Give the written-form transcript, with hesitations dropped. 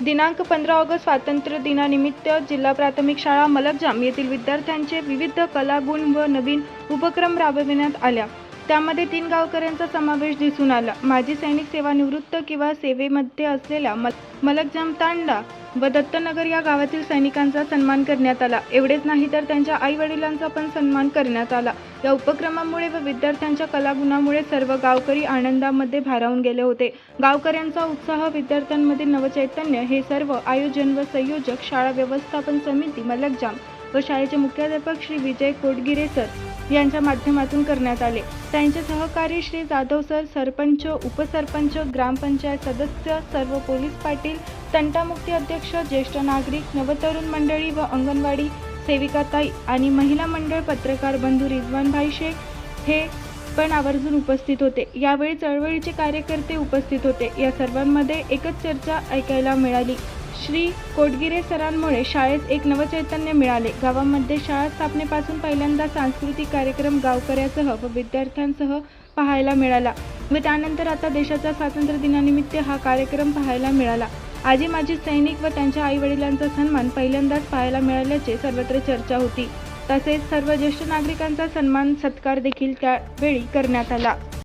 दिनांक 15 ऑगस्ट स्वातंत्र्य दिनानिमित्त जिल्हा प्राथमिक शाळा मलकजाम येथील विद्यार्थ्यांचे विविध कला गुण व नवीन उपक्रम राबविण्यात आल्या। त्यामध्ये 3 गावकऱ्यांचा समावेश दिसून आला। माजी सैनिक, सेवानिवृत्त किंवा सेवेमध्ये असलेल्या मलकजाम तांडा व दत्तनगर या गावातील सैनिकांचा सन्मान करण्यात आला। एवढेच नाही तर त्यांच्या आई वडिलांचा पण सन्मान करण्यात आला। या उपक्रमामुळे व विद्यार्थ्यांच्या कलागुणामुळे सर्व गावकरी आनंदामध्ये भारावून गेले होते। गावकऱ्यांचा उत्साह, विद्यार्थ्यांमध्ये नवचैतन्य हे सर्व आयोजन व संयोजक शाळा व्यवस्थापन समिती मलकजाम व शाळेचे मुख्याध्यापक श्री विजय कोटगिरे सर यांच्या माध्यमातून करण्यात आले। त्यांचे सहकारी श्री जाधव सर, सरपंच, उपसरपंच, ग्रामपंचायत सदस्य, सर्व पोलीस पाटील, तंटामुक्ती अध्यक्ष, ज्येष्ठ नागरिक, नवतरुण मंडळी व अंगणवाडी सेविकाताई आणि महिला मंडळ, पत्रकार बंधू रिजवानभाई शेख हे पण आवर्जून उपस्थित होते। यावेळी चळवळीचे कार्यकर्ते उपस्थित होते। या सर्वांमध्ये एकच चर्चा ऐकायला मिळाली। श्री कोटगिरे सरांमुळे शाळेत एक नवचैतन्य मिळाले। गावामध्ये शाळा स्थापनेपासून पहिल्यांदा सांस्कृतिक कार्यक्रम गावकऱ्यासह व विद्यार्थ्यांसह पाहायला मिळाला व त्यानंतर आता देशाच्या स्वातंत्र्य दिनानिमित्त हा कार्यक्रम पाहायला मिळाला। आजी माजी सैनिक व त्यांच्या आई वडिलांचा सन्मान पहिल्यांदाच पाहायला मिळाल्याचे सर्वत्र चर्चा होती। तसेच सर्व ज्येष्ठ नागरिकांचा सन्मान सत्कार देखील त्यावेळी करण्यात आला।